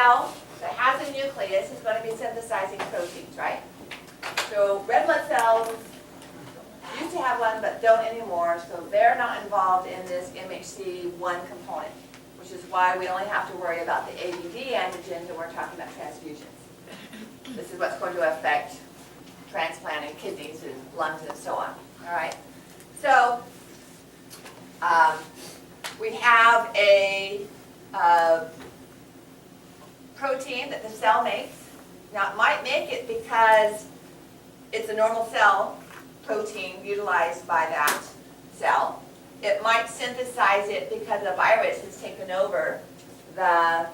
cell that has a nucleus is going to be synthesizing proteins, right? So red blood cells used to have one but don't anymore, so they're not involved in this MHC1 component, which is why we only have to worry about the ABD antigens when we're talking about transfusions. This is what's going to affect transplanting kidneys and lungs and so on. All right. So we have a protein that the cell makes. Now it might make it because it's a normal cell protein utilized by that cell. It might synthesize it because the virus has taken over the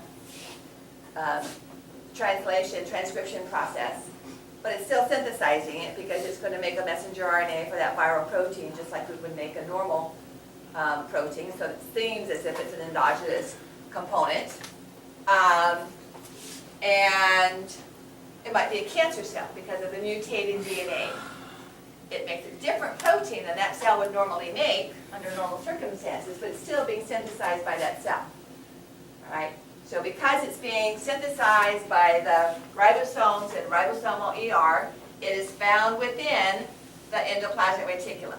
transcription process. But it's still synthesizing it because it's going to make a messenger RNA for that viral protein, just like we would make a normal protein. So it seems as if it's an endogenous component. And it might be a cancer cell because of the mutated DNA. It makes a different protein than that cell would normally make under normal circumstances, but it's still being synthesized by that cell. All right? So because it's being synthesized by the ribosomes and ribosomal ER, it is found within the endoplasmic reticulum.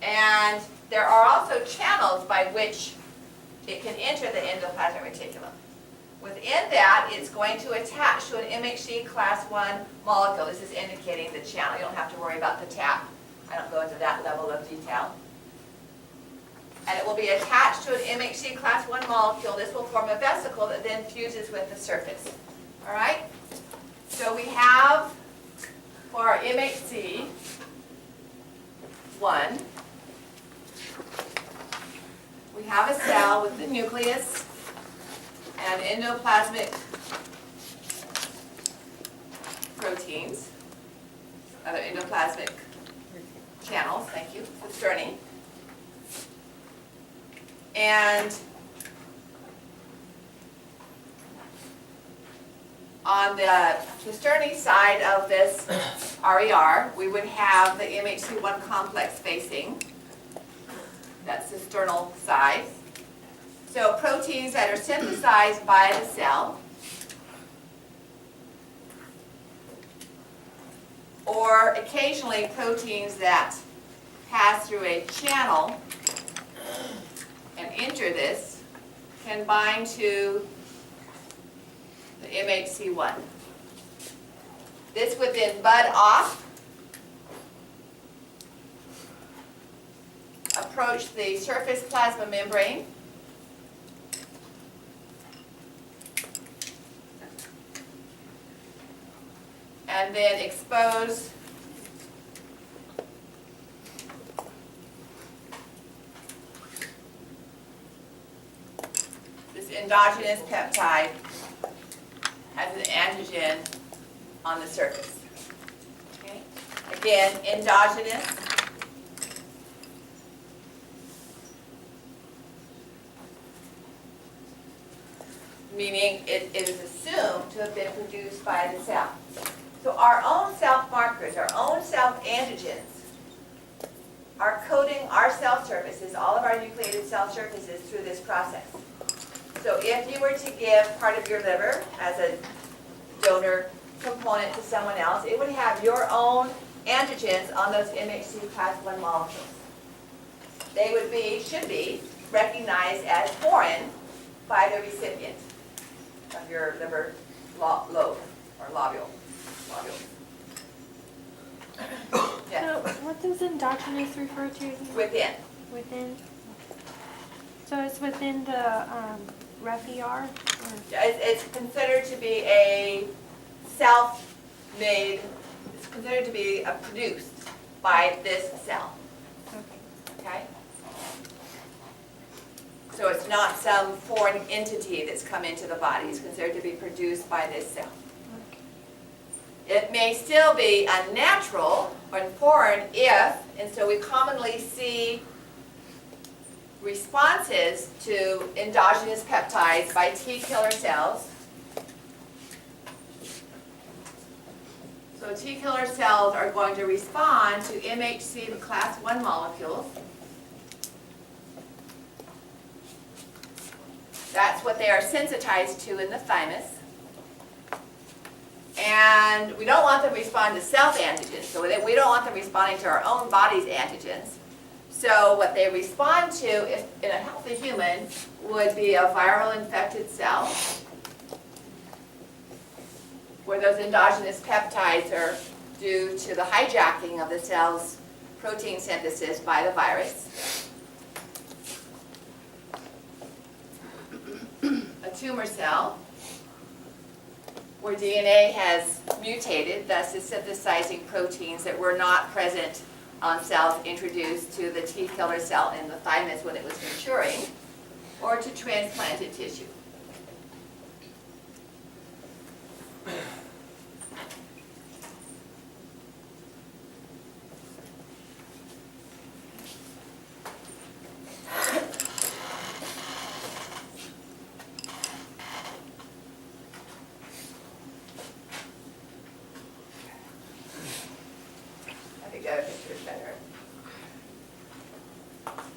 And there are also channels by which it can enter the endoplasmic reticulum. Within that, it's going to attach to an MHC class 1 molecule. This is indicating the channel. You don't have to worry about the tap. I don't go into that level of detail. And it will be attached to an MHC class 1 molecule. This will form a vesicle that then fuses with the surface. All right? So we have, for our MHC 1, we have a cell with the nucleus and endoplasmic proteins, other endoplasmic channels, thank you, cisternae. And on the cisternae side of this RER, we would have the MHC1 complex facing, that's cisternal side. So proteins that are synthesized by the cell, or occasionally proteins that pass through a channel and enter this, can bind to the MHC1. This would then bud off, approach the surface plasma membrane, and then expose this endogenous peptide as an antigen on the surface. Okay? Again, endogenous. Meaning it is assumed to have been produced by the cell. So our own self-markers, our own self-antigens are coding our cell surfaces, all of our nucleated cell surfaces through this process. So if you were to give part of your liver as a donor component to someone else, it would have your own antigens on those MHC class 1 molecules. They would be, should be, recognized as foreign by the recipient of your liver lobe or lobule. Yeah. So what does endogenous refer to? Within. Within? So it's within the REF-ER? Or? Yeah, it's considered to be a self-made, it's considered to be produced by this cell. Okay? So it's not some foreign entity that's come into the body. It's considered to be produced by this cell. It may still be unnatural or foreign if, and so we commonly see responses to endogenous peptides by T killer cells. So T killer cells are going to respond to MHC, the class 1 molecules. That's what they are sensitized to in the thymus. And we don't want them to respond to self-antigens, so we don't want them responding to our own body's antigens. So what they respond to, if in a healthy human, would be a viral infected cell, where those endogenous peptides are due to the hijacking of the cell's protein synthesis by the virus. A tumor cell, where DNA has mutated, thus is synthesizing proteins that were not present on cells introduced to the T killer cell in the thymus when it was maturing, or to transplanted tissue.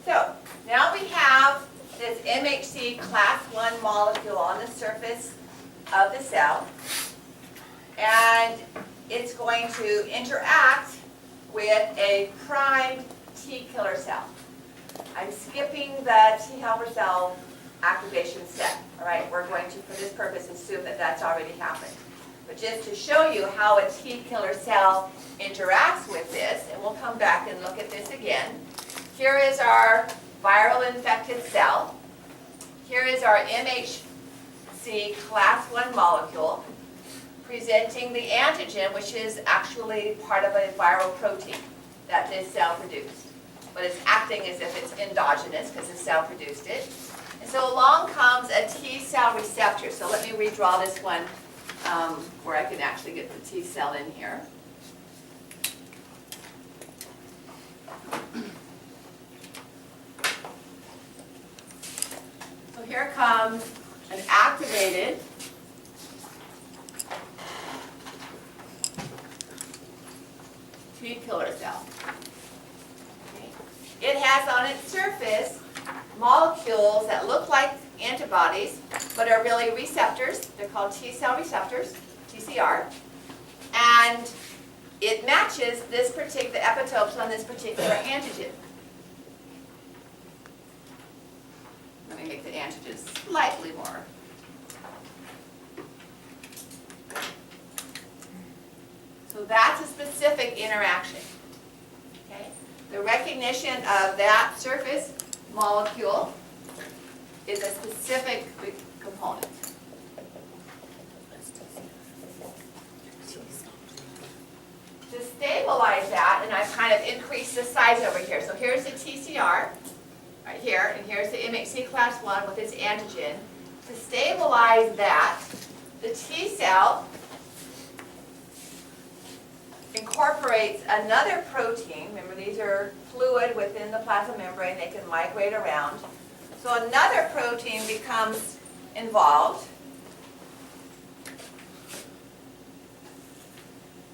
So, now we have this MHC class 1 molecule on the surface of the cell, and it's going to interact with a primed T killer cell. I'm skipping the T helper cell activation step, all right? We're going to, for this purpose, assume that that's already happened. But just to show you how a T killer cell interacts with this, and we'll come back and look at this again. Here is our viral infected cell. Here is our MHC class 1 molecule presenting the antigen, which is actually part of a viral protein that this cell produced. But it's acting as if it's endogenous because the cell produced it. And so along comes a T cell receptor. So let me redraw this one where I can actually get the T cell in here. So here comes an activated T killer cell. Okay. It has on its surface molecules that look like antibodies, but are really receptors. They're called T cell receptors, TCR. And it matches this particular epitopes on this particular antigen. Let me make the antigen slightly more. So that's a specific interaction. Okay? The recognition of that surface molecule is a specific component. To stabilize that, and I've kind of increased the size over here. So here's the TCR, right here, and here's the MHC class 1 with its antigen. To stabilize that, the T cell incorporates another protein. Remember, these are fluid within the plasma membrane. They can migrate around. So another protein becomes involved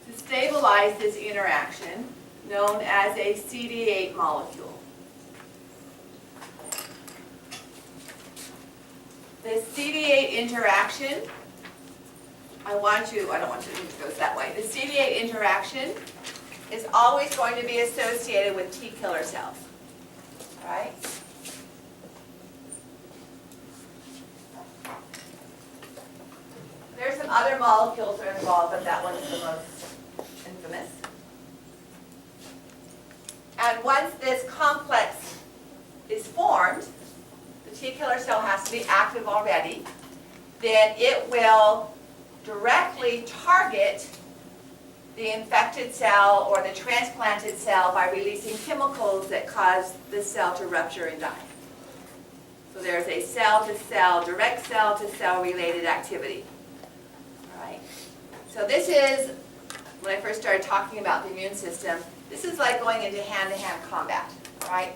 to stabilize this interaction, known as a CD8 molecule. The CD8 interaction, I don't want you, it goes that way. The CD8 interaction is always going to be associated with T killer cells, all right? There's some other molecules that are involved, but that one is the most infamous. And once this complex is formed, the T killer cell has to be active already, then it will directly target the infected cell or the transplanted cell by releasing chemicals that cause the cell to rupture and die. So there's a cell-to-cell, direct cell-to-cell related activity. All right. So this is, when I first started talking about the immune system, this is like going into hand-to-hand combat, right?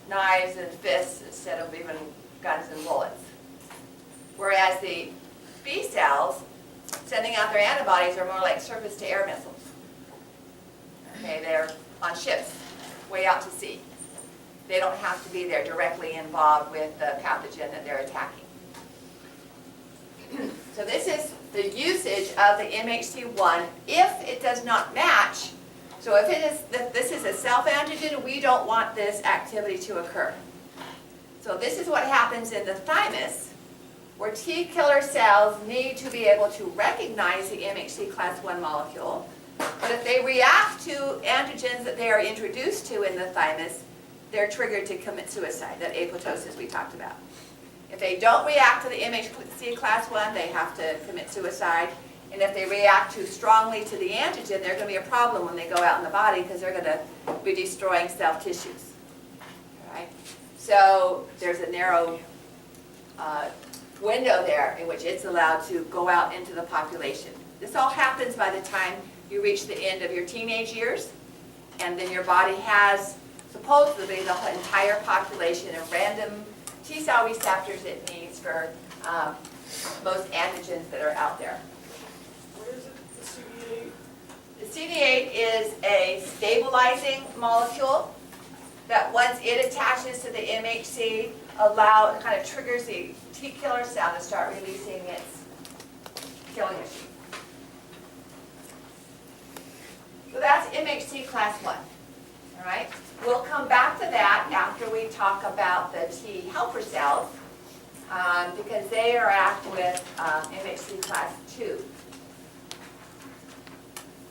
Knives and fists instead of even guns and bullets. Whereas the B cells, sending out their antibodies, are more like surface-to-air missiles. Okay, they're on ships, way out to sea. They don't have to be there directly involved with the pathogen that they're attacking. So this is the usage of the MHC1 if it does not match. So if this is a self-antigen, we don't want this activity to occur. So this is what happens in the thymus, where T killer cells need to be able to recognize the MHC class I molecule. But if they react to antigens that they are introduced to in the thymus, they're triggered to commit suicide, that apoptosis we talked about. If they don't react to the MHC class I, they have to commit suicide. And if they react too strongly to the antigen, they're going to be a problem when they go out in the body because they're going to be destroying cell tissues. All right? So there's a narrow window there in which it's allowed to go out into the population. This all happens by the time you reach the end of your teenage years, and then your body has supposedly the entire population of random T cell receptors it needs for most antigens that are out there. What is it, the CD8? The CD8 is a stabilizing molecule that once it attaches to the MHC, it kind of triggers the T killer cell to start releasing its killing machine. So that's MHC class I. All right? We'll come back to that after we talk about the T helper cells because they are act with MHC class II.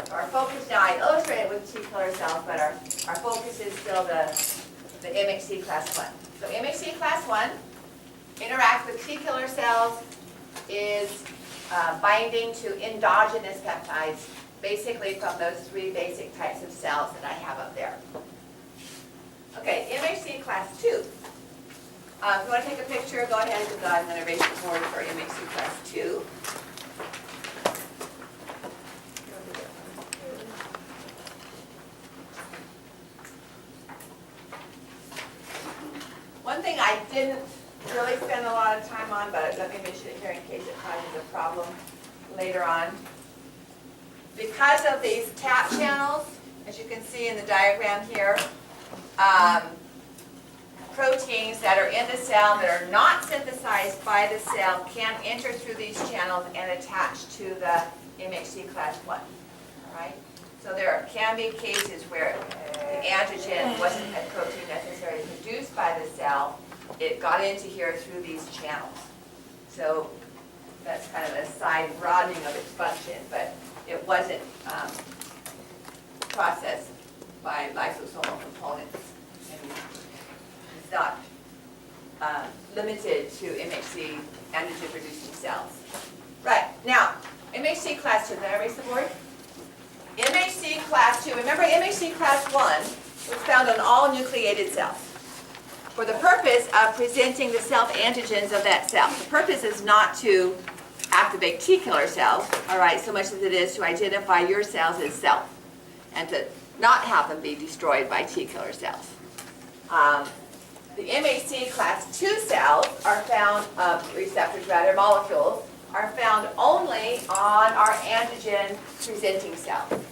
So our focus now, I illustrated with T killer cells, but our focus is still the MHC class I. So MHC class I interacts with T killer cells, is binding to endogenous peptides, basically from those three basic types of cells that I have up there. Okay, MHC class II. If you want to take a picture, go ahead because I'm going to erase the board for MHC class II. One thing I didn't really spend a lot of time on, but let me mention it here in case it causes a problem later on. Because of these tap channels, as you can see in the diagram here, proteins that are in the cell that are not synthesized by the cell can enter through these channels and attach to the MHC class I. All right? So there can be cases where the antigen wasn't a protein necessarily produced by the cell. It got into here through these channels. So that's kind of a side broadening of its function, but it wasn't processed by lysosomal components. And it's not limited to MHC antigen-producing cells. Right, now, MHC class II, did I erase the board? MHC class II, remember MHC class I was found on all nucleated cells for the purpose of presenting the self-antigens of that cell. The purpose is not to activate T killer cells, all right, so much as it is to identify your cells as self and to not have them be destroyed by T killer cells. The MHC class II cells are found, receptors rather, molecules, are found only on our antigen-presenting cells.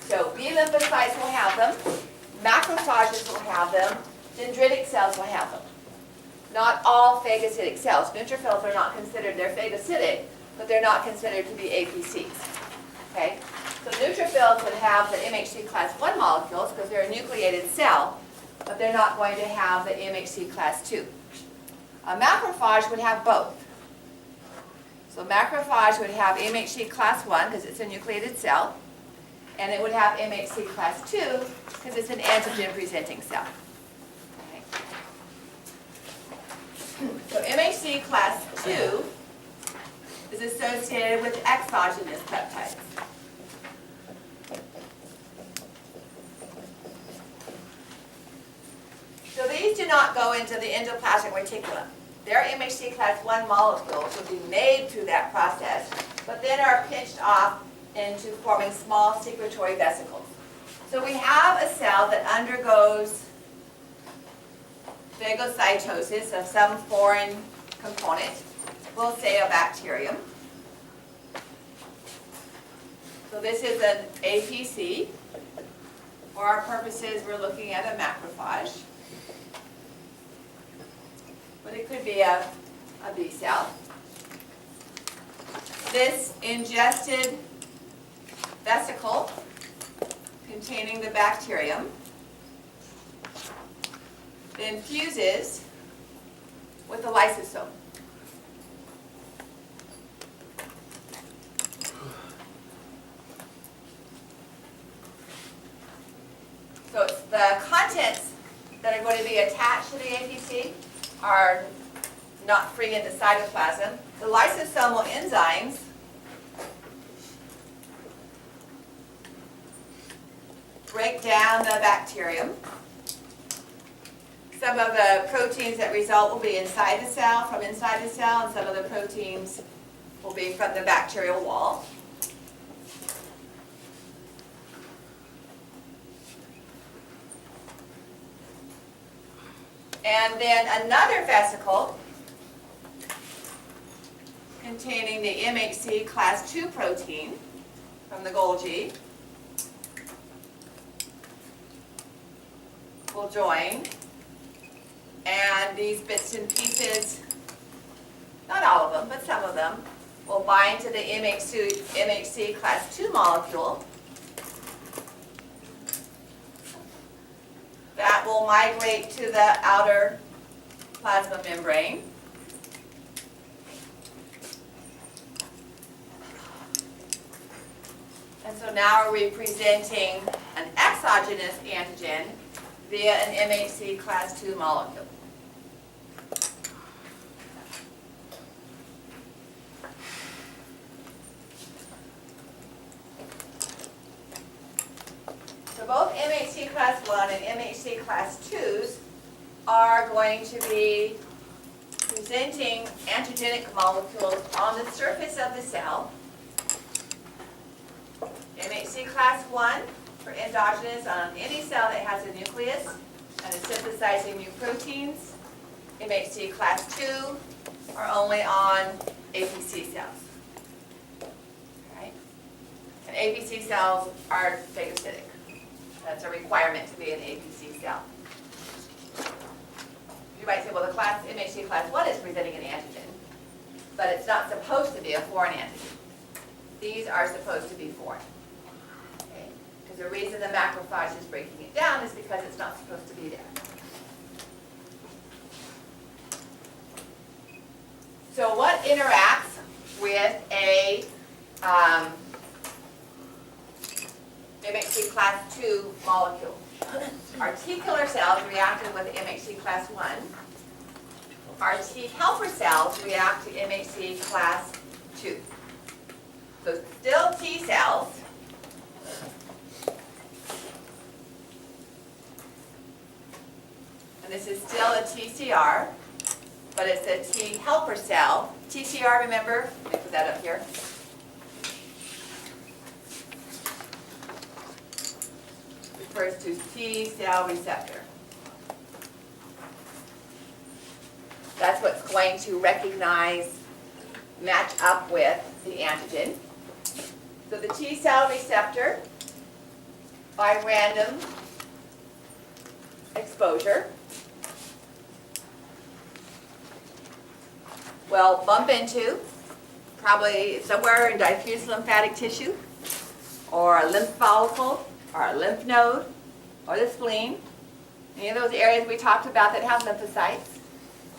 So B lymphocytes will have them, macrophages will have them, dendritic cells will have them. Not all phagocytic cells. Neutrophils are not considered, they're phagocytic, but they're not considered to be APCs. Okay? So neutrophils would have the MHC class I molecules because they're a nucleated cell, but they're not going to have the MHC class II. A macrophage would have both. So macrophage would have MHC class I because it's a nucleated cell, and it would have MHC class II because it's an antigen-presenting cell. Okay. So MHC class II is associated with exogenous peptides. So these do not go into the endoplasmic reticulum. Their MHC class I molecules will be made through that process, but then are pinched off into forming small secretory vesicles. So we have a cell that undergoes phagocytosis of some foreign component, we'll say a bacterium. So this is an APC. For our purposes, we're looking at a macrophage. but it could be a B cell. This ingested vesicle containing the bacterium then fuses with the lysosome. So it's the contents that are going to be attached to the APC are not free in the cytoplasm. The lysosomal enzymes break down the bacterium. Some of the proteins that result will be inside the cell, from inside the cell, and some of the proteins will be from the bacterial wall. And then another vesicle containing the MHC class 2 protein from the Golgi will join, and these bits and pieces, not all of them, but some of them, will bind to the MHC class 2 molecule. That will migrate to the outer plasma membrane. And so now we're presenting an exogenous antigen via an MHC class 2 molecule. So both MHC class 1 and MHC class 2s are going to be presenting antigenic molecules on the surface of the cell. MHC class 1 for endogenous on any cell that has a nucleus and is synthesizing new proteins. MHC class 2 are only on APC cells. Okay? And APC cells are phagocytic. That's a requirement to be an APC cell. You might say, well, the MHC class 1 is presenting an antigen, but it's not supposed to be a foreign antigen. These are supposed to be foreign. Okay? Because the reason the macrophage is breaking it down is because it's not supposed to be there. So what interacts with a MHC class 2 molecule? Our T killer cells reacted with MHC class 1. Our T helper cells react to MHC class 2. So still T cells. And this is still a TCR, but it's a T helper cell. TCR, remember? Let me put that up here. Refers to T cell receptor. That's what's going to recognize, match up with the antigen. So the T cell receptor, by random exposure, will bump into, probably somewhere in diffuse lymphatic tissue, or a lymph follicle, or a lymph node, or the spleen, any of those areas we talked about that have lymphocytes.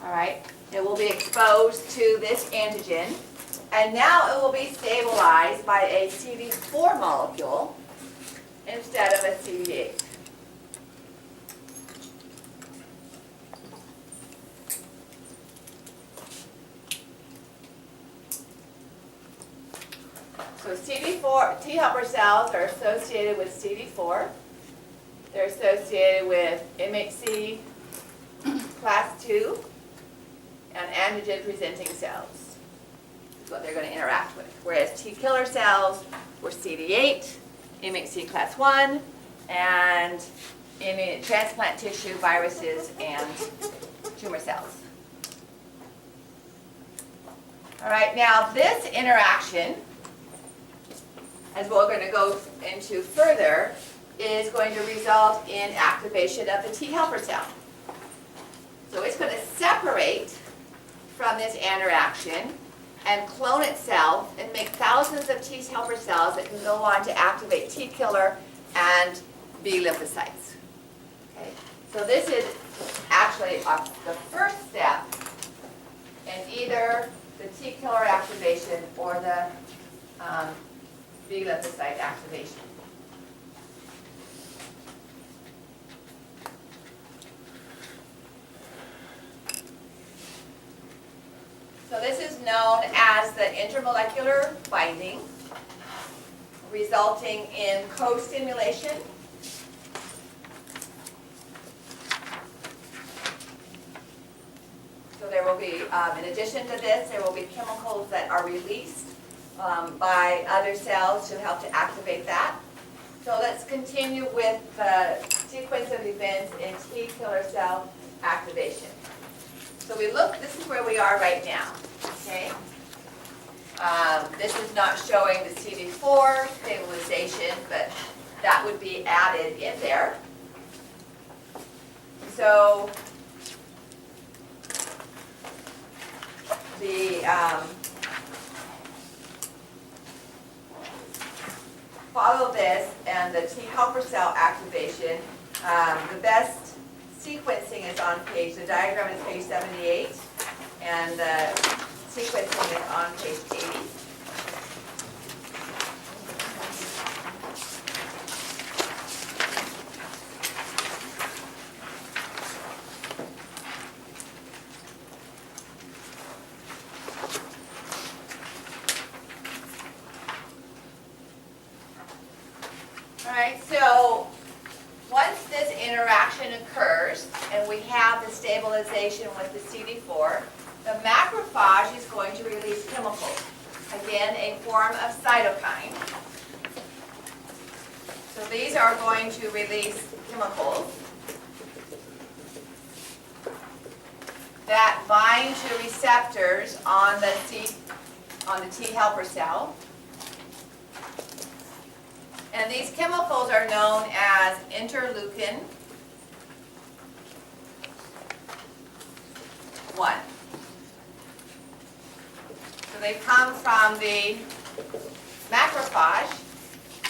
All right, it will be exposed to this antigen, and now it will be stabilized by a CD4 molecule instead of a CD8. So CD4, T helper cells are associated with CD4. They're associated with MHC class 2 and antigen-presenting cells. Is what they're going to interact with. Whereas T killer cells were CD8, MHC class 1, and in transplant tissue, viruses, and tumor cells. All right, now this interaction, as we're going to go into further, is going to result in activation of the T helper cell. So it's going to separate from this interaction and clone itself and make thousands of T helper cells that can go on to activate T killer and B lymphocytes. Okay? So this is actually the first step in either the T killer activation or the B lymphocyte activation. So this is known as the intermolecular binding, resulting in co-stimulation. So there will be, in addition to this, there will be chemicals that are released by other cells to help to activate that. So let's continue with the sequence of events in T killer cell activation. So we look, this is where we are right now, okay? This is not showing the CD4 stabilization, but that would be added in there. So the follow this and the T helper cell activation, the best sequencing is on page, the diagram is page 78, and the sequencing is on page 80. All right, so once this interaction occurs and we have the stabilization with the CD4, the macrophage is going to release chemicals. Again, a form of cytokine. So these are going to release chemicals that bind to receptors on the T helper cell. And these chemicals are known as interleukin 1. So they come from the macrophage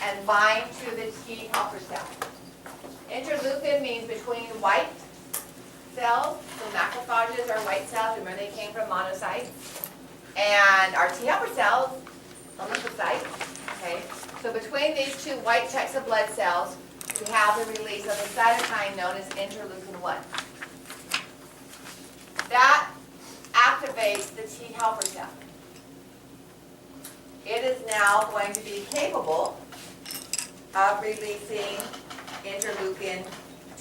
and bind to the T helper cell. Interleukin means between white cells, so macrophages are white cells, remember they came from monocytes, and our T helper cells are lymphocytes, okay? So between these two white types of blood cells, we have the release of a cytokine known as interleukin 1. That activates the T helper cell. It is now going to be capable of releasing interleukin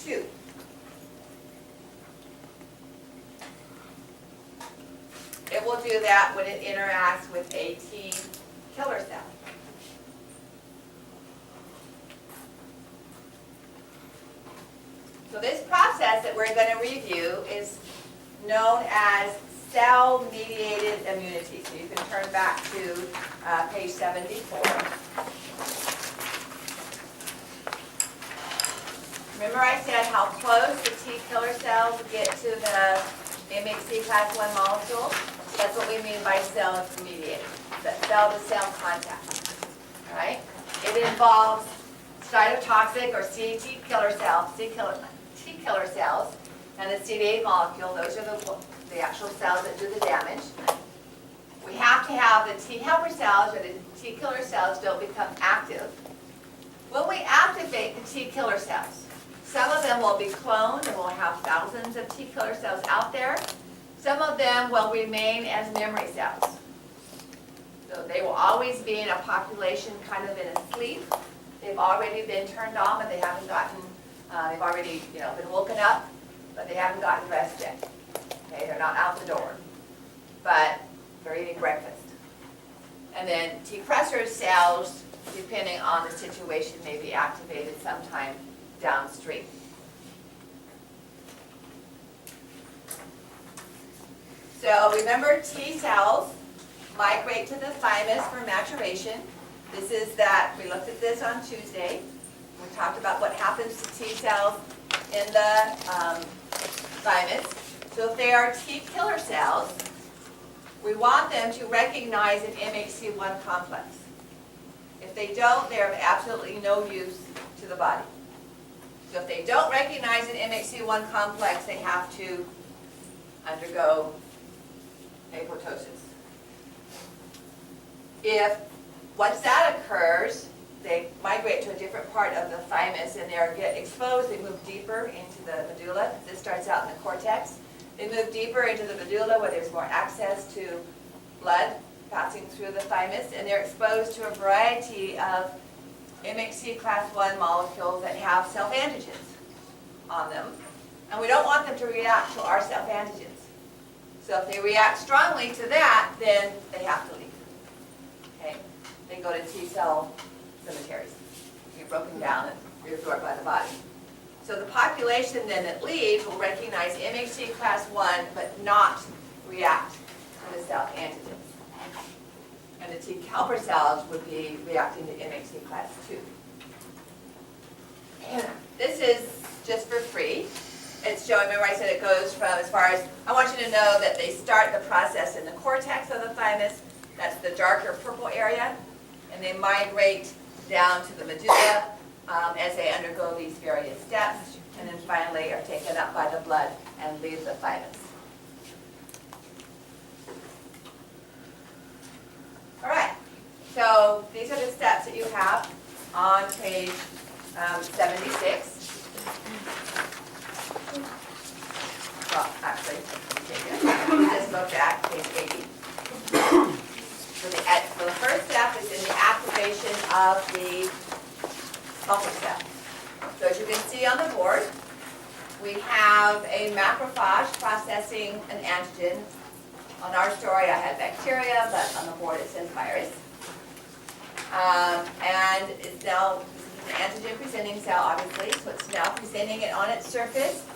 2. It will do that when it interacts with a T killer cell. So this process that we're going to review is known as cell-mediated immunity. So you can turn back to page 74. Remember I said how close the T killer cells get to the MHC class 1 molecule? That's what we mean by cell-mediated, cell-to-cell contact. All right? It involves cytotoxic or T killer cells, and the CD8 molecule. Those are the actual cells that do the damage. We have to have the T helper cells or the T killer cells don't become active. When we activate the T killer cells, some of them will be cloned and we'll have thousands of T killer cells out there. Some of them will remain as memory cells. So they will always be in a population kind of in a sleep. They've already been turned on, but they haven't gotten, they've already been woken up, but they haven't gotten rest yet. Okay, they're not out the door, but they're eating breakfast. And then T pressor cells, depending on the situation, may be activated sometime downstream. So remember, T cells migrate to the thymus for maturation. This is that, we looked at this on Tuesday. We talked about what happens to T cells in the thymus. So if they are T killer cells, we want them to recognize an MHC1 complex. If they don't, they're of absolutely no use to the body. So if they don't recognize an MHC1 complex, they have to undergo apoptosis. If, once that occurs, they migrate to a different part of the thymus and they get exposed, they move deeper into the medulla. This starts out in the cortex. They move deeper into the medulla where there's more access to blood passing through the thymus, and they're exposed to a variety of MHC class 1 molecules that have self-antigens on them. And we don't want them to react to our self-antigens. So if they react strongly to that, then they have to leave. Okay? They go to T-cell cemeteries, be broken down and reabsorbed by the body. So the population then that leaves will recognize MHC class 1, but not react to the self-antigens. And the T helper cells would be reacting to MHC class 2. And this is just for free. It's showing, remember I said it goes from as far as, I want you to know that they start the process in the cortex of the thymus, that's the darker purple area, and they migrate down to the medulla as they undergo these various steps, and then finally are taken up by the blood and leave the thymus. All right, so these are the steps that you have on page 76. Well, actually, we just looked at page 80. So the first step is in the activation of the helper cell. So as you can see on the board, we have a macrophage processing an antigen. On our story, I had bacteria, but on the board it says virus. And it's now an antigen-presenting cell, obviously, so it's now presenting it on its surface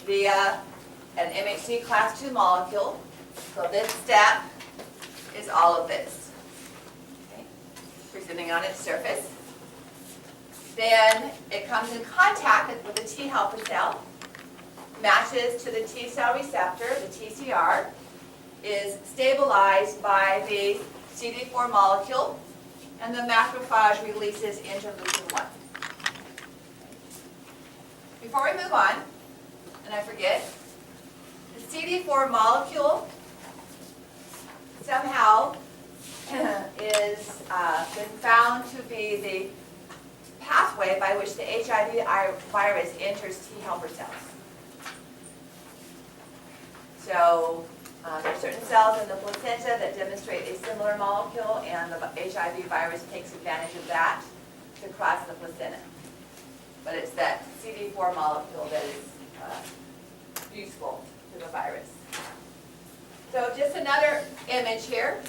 via an MHC class 2 molecule. So this step is all of this. Okay. Presenting on its surface. Then it comes in contact with the T helper cell, matches to the T cell receptor, the TCR, is stabilized by the CD4 molecule, and the macrophage releases interleukin 1. Before we move on, and I forget, the CD4 molecule somehow is been found to be the pathway by which the HIV virus enters T helper cells. So there are certain cells in the placenta that demonstrate a similar molecule, and the HIV virus takes advantage of that to cross the placenta. But it's that CD4 molecule that is useful to the virus. So just another image here.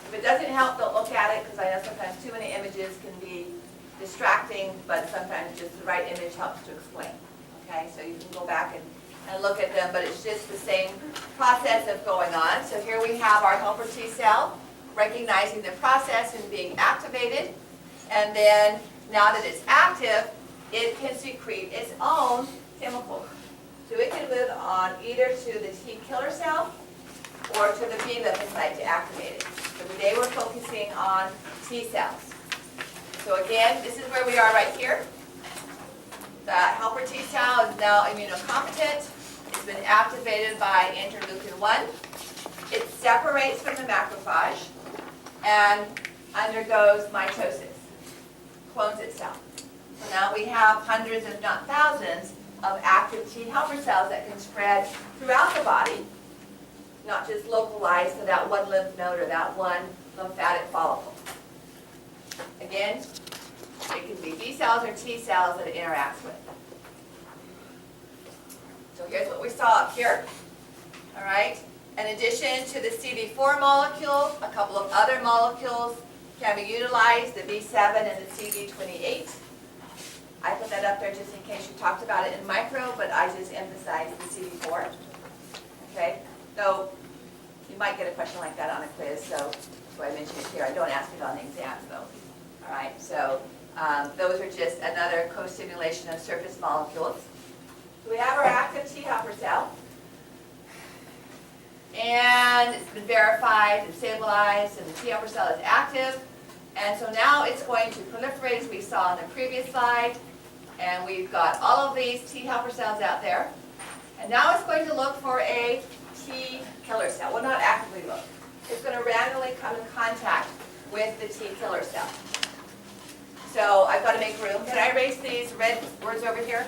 If it doesn't help, don't look at it, because I know sometimes too many images can be distracting, but sometimes just the right image helps to explain. Okay, so you can go back and look at them, but it's just the same process of going on. So here we have our helper T cell recognizing the process and being activated, and then now that it's active, it can secrete its own chemical. So it can move on either to the T killer cell or to the B lymphocyte to activate it. So today we're focusing on T cells. So again, this is where we are right here. The helper T cell is now immunocompetent. It's been activated by interleukin 1. It separates from the macrophage and undergoes mitosis, clones itself. So now we have hundreds, if not thousands, of active T helper cells that can spread throughout the body, not just localized to that one lymph node or that one lymphatic follicle. Again, it can be B cells or T cells that it interacts with. So here's what we saw up here. All right. In addition to the CD4 molecule, a couple of other molecules can be utilized, the B7 and the CD28. I put that up there just in case you talked about it in micro, but I just emphasized the CD4. Okay. So you might get a question like that on a quiz, so I mentioned it here. I don't ask it on the exams though. All right. So those are just another co-stimulation of surface molecules. So we have our active T helper cell. and it's been verified and stabilized, and the T helper cell is active. And so now it's going to proliferate, as we saw in the previous slide, and we've got all of these T helper cells out there. And now it's going to look for a T killer cell. Well, not actively look. It's going to randomly come in contact with the T killer cell. So I've got to make room. Can I erase these red words over here?